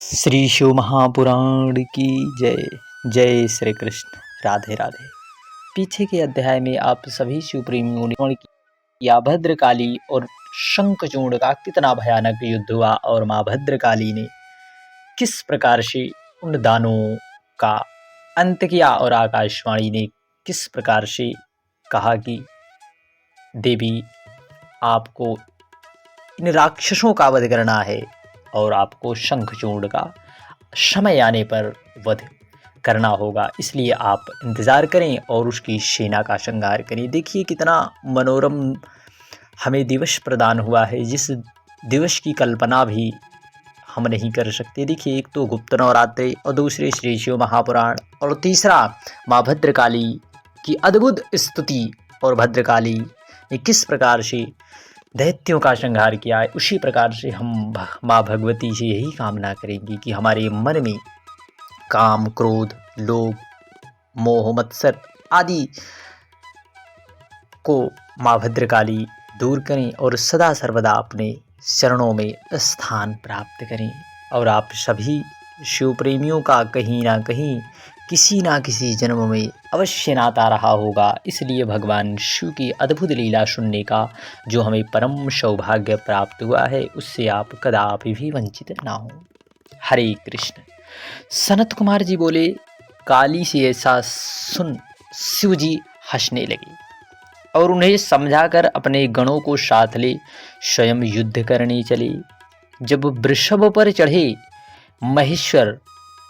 श्री शिव महापुराण की जय। जय श्री कृष्ण। राधे राधे। पीछे के अध्याय में आप सभी शिव प्रेमियों ने या भद्रकाली और शंखचूड़ का कितना भयानक युद्ध हुआ और माँ भद्रकाली ने किस प्रकार से उन दानवों का अंत किया और आकाशवाणी ने किस प्रकार से कहा कि देवी आपको इन राक्षसों का वध करना है और आपको शंखचूड़ का समय आने पर वध करना होगा, इसलिए आप इंतज़ार करें और उसकी सेना का संहार करें। देखिए कितना मनोरम हमें दिवस प्रदान हुआ है, जिस दिवस की कल्पना भी हम नहीं कर सकते। देखिए, एक तो गुप्त नवरात्रि और दूसरे श्री शिव महापुराण और तीसरा माँ भद्रकाली की अद्भुत स्तुति और भद्रकाली ने किस प्रकार से दैत्यों का संहार किया है। उसी प्रकार से हम माँ भगवती से यही कामना करेंगे कि हमारे मन में काम, क्रोध, लोभ, मोह, मत्सर आदि को माँ भद्रकाली दूर करें और सदा सर्वदा अपने चरणों में स्थान प्राप्त करें। और आप सभी शिव प्रेमियों का कहीं ना कहीं किसी ना किसी जन्म में अवश्य नाता रहा होगा, इसलिए भगवान शिव की अद्भुत लीला सुनने का जो हमें परम सौभाग्य प्राप्त हुआ है, उससे आप कदापि भी वंचित ना हो। हरे कृष्ण। सनत कुमार जी बोले, काली से ऐसा सुन शिव जी हंसने लगे और उन्हें समझाकर अपने गणों को साथ ले स्वयं युद्ध करने चले। जब वृषभ पर चढ़े महेश्वर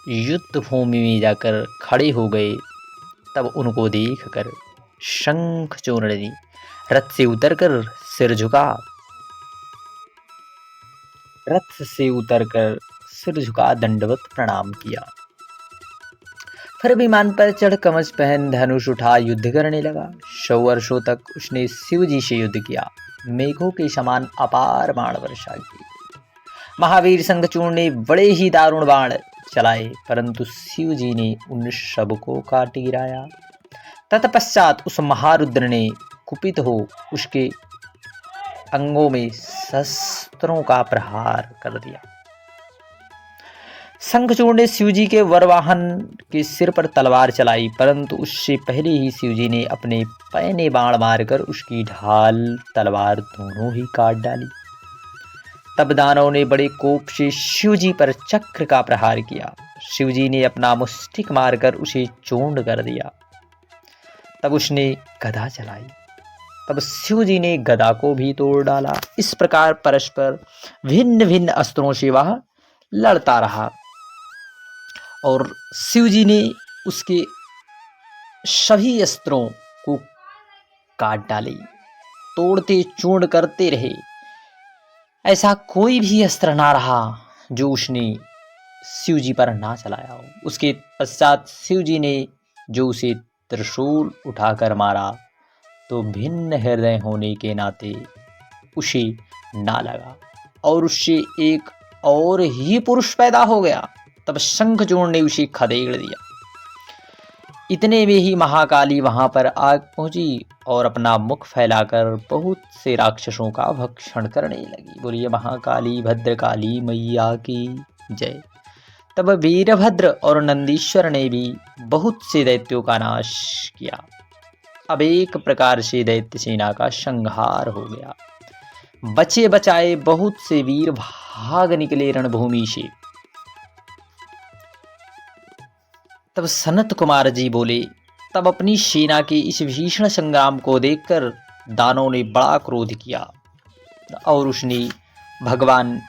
युद्ध भूमि में जाकर खड़े हो गए, तब उनको देखकर शंखचूड़ ने रथ से उतरकर सिर झुका दंडवत प्रणाम किया। फिर विमान पर चढ़ कवच पहन धनुष उठा युद्ध करने लगा। 100 वर्षों तक उसने शिव जी से युद्ध किया, मेघों के समान अपार बाण वर्षा की। महावीर शंखचूड़ ने बड़े ही दारुण बाण चलाए, परंतु शिव जी ने उन सबको काट गिराया। तत्पश्चात उस महारुद्र ने कुपित हो उसके अंगों में शस्त्रों का प्रहार कर दिया। शंखचूड़ ने शिव जी के वरवाहन के सिर पर तलवार चलाई, परंतु उससे पहले ही शिव जी ने अपने पैने बाण मारकर उसकी ढाल तलवार दोनों ही काट डाली। तब दानव ने बड़े कोप से शिव जी पर चक्र का प्रहार किया। शिव जी ने अपना मुष्टिक मारकर उसे चूर्ण कर दिया। तब उसने गदा चलाई, तब शिव जी ने गदा को भी तोड़ डाला। इस प्रकार परस्पर भिन्न भिन्न अस्त्रों से वह लड़ता रहा और शिव जी ने उसके सभी अस्त्रों को काट डाले, तोड़ते चूर्ण करते रहे। ऐसा कोई भी अस्त्र ना रहा जो उसने शिव जी पर ना चलाया हो। उसके पश्चात शिव जी ने जो उसे त्रिशूल उठाकर मारा, तो भिन्न हृदय होने के नाते उसे ना लगा और उससे एक और ही पुरुष पैदा हो गया। तब शंखचूड़ ने उसे खदेड़ दिया। इतने में ही महाकाली वहां पर आग पहुंची और अपना मुख फैलाकर बहुत से राक्षसों का भक्षण करने लगी। बोलिए महाकाली भद्रकाली मैया की जय। तब वीरभद्र और नंदीश्वर ने भी बहुत से दैत्यों का नाश किया। अब एक प्रकार से दैत्य सेना का संहार हो गया। बचे बचाए बहुत से वीर भाग निकले रणभूमि से। तब सनत कुमार जी बोले, तब अपनी सेना के इस भीषण संग्राम को देखकर दानव ने बड़ा क्रोध किया और उसने भगवान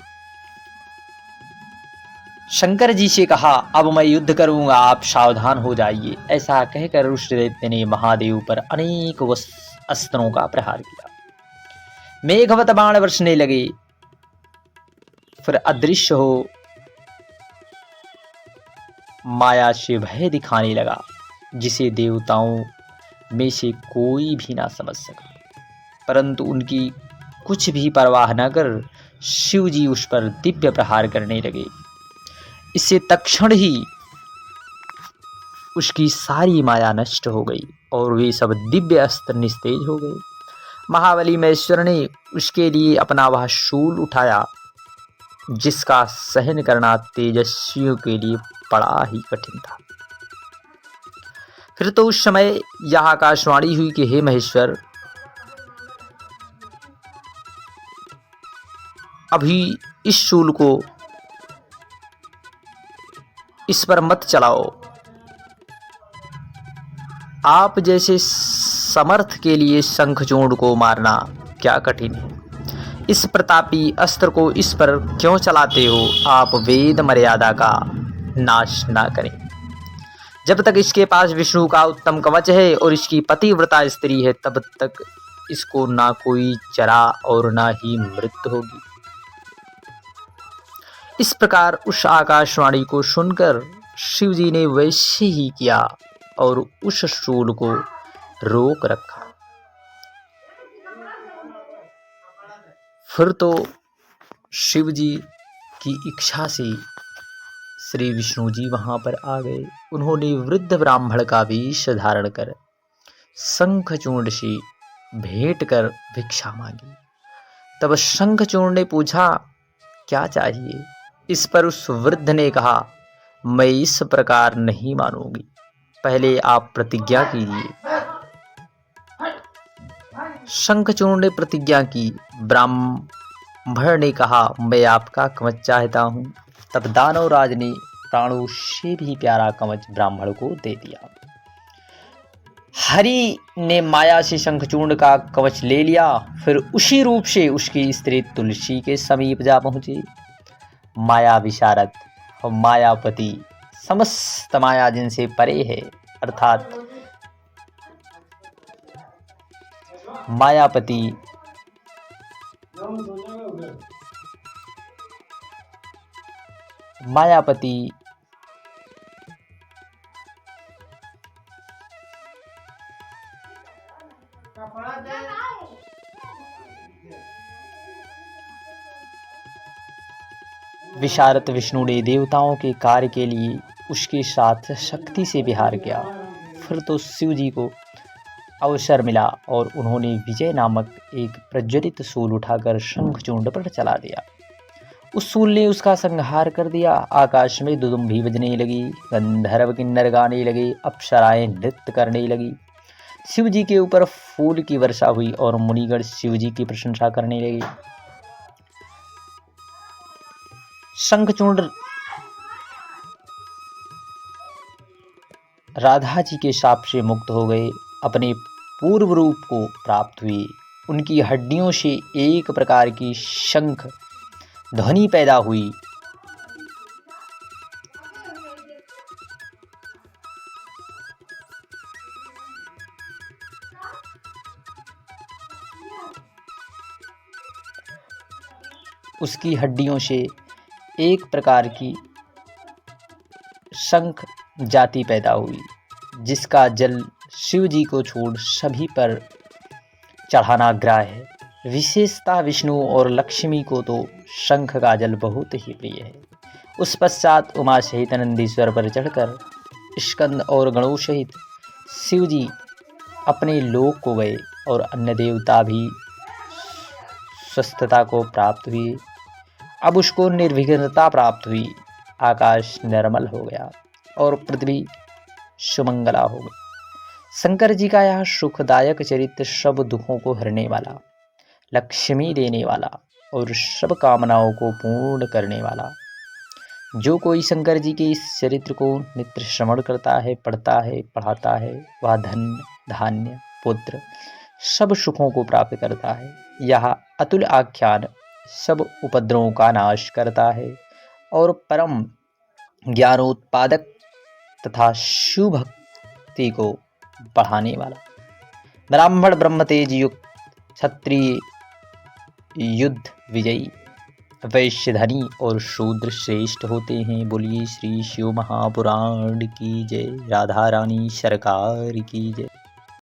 शंकर जी से कहा, अब मैं युद्ध करूंगा, आप सावधान हो जाइए। ऐसा कहकर उस दैत्य ने महादेव पर अनेक अस्त्रों का प्रहार किया। मेघवत बाण बरसने लगे, फिर अदृश्य हो माया से भय दिखाने लगा, जिसे देवताओं में से कोई भी ना समझ सका। परंतु उनकी कुछ भी परवाह न कर शिव जी उस पर दिव्य प्रहार करने लगे। इससे तत्क्षण ही उसकी सारी माया नष्ट हो गई और वे सब दिव्य अस्त्र निस्तेज हो गए। महाबली महेश्वर ने उसके लिए अपना वह शूल उठाया जिसका सहन करना तेजस्वियों के लिए बड़ा ही कठिन था। फिर तो उस समय यह आकाशवाणी हुई कि हे महेश्वर, अभी इस शूल को इस पर मत चलाओ। आप जैसे समर्थ के लिए शंखचूर्ण को मारना क्या कठिन है। इस प्रतापी अस्त्र को इस पर क्यों चलाते हो। आप वेद मर्यादा का नाश ना करें। जब तक इसके पास विष्णु का उत्तम कवच है और इसकी पतिव्रता स्त्री है, तब तक इसको ना कोई जरा और ना ही मृत्यु होगी। इस प्रकार उस आकाशवाणी को सुनकर शिव जी ने वैसे ही किया और उस शूल को रोक रखा। फिर तो शिव जी की इच्छा से श्री विष्णु जी वहां पर आ गए। उन्होंने वृद्ध ब्राह्मण का वेश धारण कर शंखचूर्ण से भेंट कर भिक्षा मांगी। तब शंखचूर्ण ने पूछा, क्या चाहिए। इस पर उस वृद्ध ने कहा, मैं इस प्रकार नहीं मानूंगी, पहले आप प्रतिज्ञा कीजिए। शंखचूर्ण ने प्रतिज्ञा की। ब्राह्मण ने कहा, मैं आपका कवच चाहता हूं। तब दानवराज ने प्राणों से भी प्यारा कवच ब्राह्मण को दे दिया। हरि ने माया से शंखचूर्ण का कवच ले लिया। फिर उसी रूप से उसकी स्त्री तुलसी के समीप जा पहुंची। माया विशारद और मायापति, समस्त माया जिनसे परे है, अर्थात मायापति विशारद विष्णु ने देवताओं के कार्य के लिए उसके साथ शक्ति से विहार किया। फिर तो शिव जी को अवसर मिला और उन्होंने विजय नामक एक प्रज्वलित शूल उठाकर शंखचूर्ण पर चला दिया। उस शूल ने उसका संहार कर दिया। आकाश में दुदुम्भी बजने लगी, गंधर्व किन्नर गाने लगे, अप्सराएं नृत्य करने लगी। शिव जी के ऊपर फूल की वर्षा हुई और मुनिगण शिव जी की प्रशंसा करने लगे। शंखचूर्ण राधा जी के शाप से मुक्त हो गए, अपने पूर्व रूप को प्राप्त हुए। उनकी हड्डियों से एक प्रकार की शंख ध्वनि पैदा हुई। उसकी हड्डियों से एक प्रकार की शंख जाति पैदा हुई, जिसका जल शिव जी को छोड़ सभी पर चढ़ाना ग्राह्य है। विशेषतः विष्णु और लक्ष्मी को तो शंख का जल बहुत ही प्रिय है। उस पश्चात उमा सहित नंदीश्वर पर चढ़कर स्कंद और गणों सहित शिव जी अपने लोक को गए और अन्य देवता भी स्वस्थता को प्राप्त हुए। अब उसको निर्विघ्नता प्राप्त हुई। आकाश निर्मल हो गया और पृथ्वी सुमंगला हो गई। शंकर जी का यह सुखदायक चरित्र सब दुखों को हरने वाला, लक्ष्मी देने वाला और सब कामनाओं को पूर्ण करने वाला। जो कोई शंकर जी के इस चरित्र को नित्य श्रवण करता है, पढ़ता है, पढ़ाता है, वह धन, धान्य, पुत्र सब सुखों को प्राप्त करता है। यह अतुल आख्यान सब उपद्रवों का नाश करता है और परम ज्ञानोत्पादक तथा शिव भक्ति को बढ़ाने वाला। ब्राह्मण ब्रह्म तेज युक्त, क्षत्रिय युद्ध विजयी, वैश्य धनी और शूद्र श्रेष्ठ होते हैं। बोलिए श्री शिव महापुराण की जय। राधा रानी सरकार की जय।